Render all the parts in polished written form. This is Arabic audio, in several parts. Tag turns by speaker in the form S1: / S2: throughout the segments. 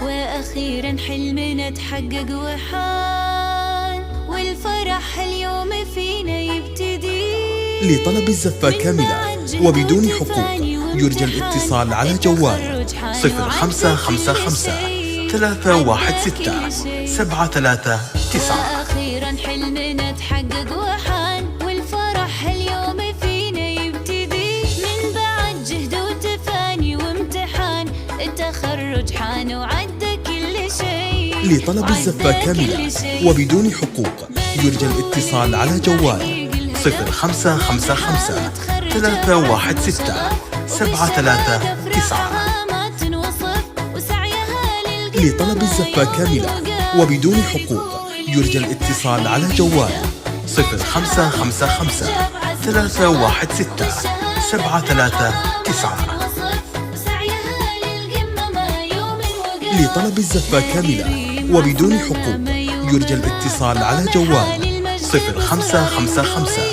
S1: وأخيرا حلمنا تحقق وحان، والفرح اليوم فينا يبتدي.
S2: لطلب الزفة كاملة وبدون حقوق يرجى الاتصال على جوال 0555 316 739.
S1: وأخيرا حلمنا تحقق وحان، والفرح اليوم فينا يبتدي. من بعد جهد وتفاني وامتحان، التخرج حان وعدى كل شيء.
S2: لطلب الزفة كاملة وبدون حقوق يرجى الاتصال على جوال 0555 316 739. لطلب الزفة كاملة وبدون حقوق يرجى الاتصال على جوال 0555 316 739. لطلب الزفة كاملة وبدون حقوق يرجى الاتصال على جوال 0555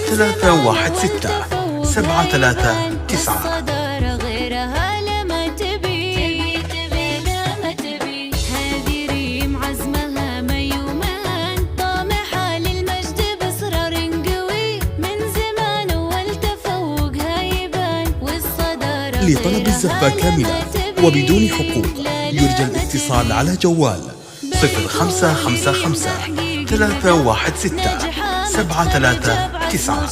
S2: 316 739. لطلب الزفة كاملة وبدون حقوق يرجى الاتصال على جوال 0555 316 739.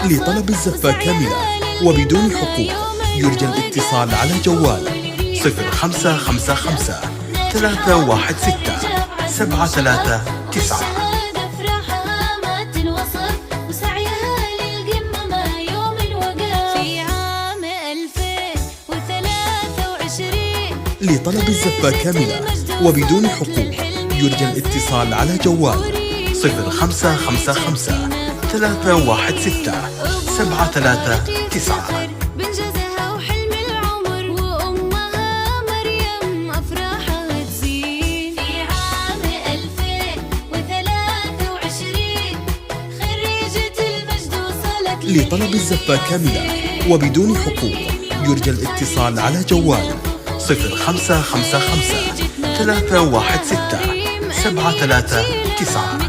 S2: لطلب الزفة كاملة وبدون حقوق يرجى الاتصال على جوال 0555 316 739. لطلب الزفة كاملة وبدون حقوق يرجى الاتصال على جوال 0555 316 739.
S1: بنجازها وحلم العمر، وأمها مريم أفراحها تزين. في عام 2023 خريجة المجد وصلت.
S2: لطلب الزفة كاملة وبدون حقوق يرجى الاتصال على جوال 0555 316 739.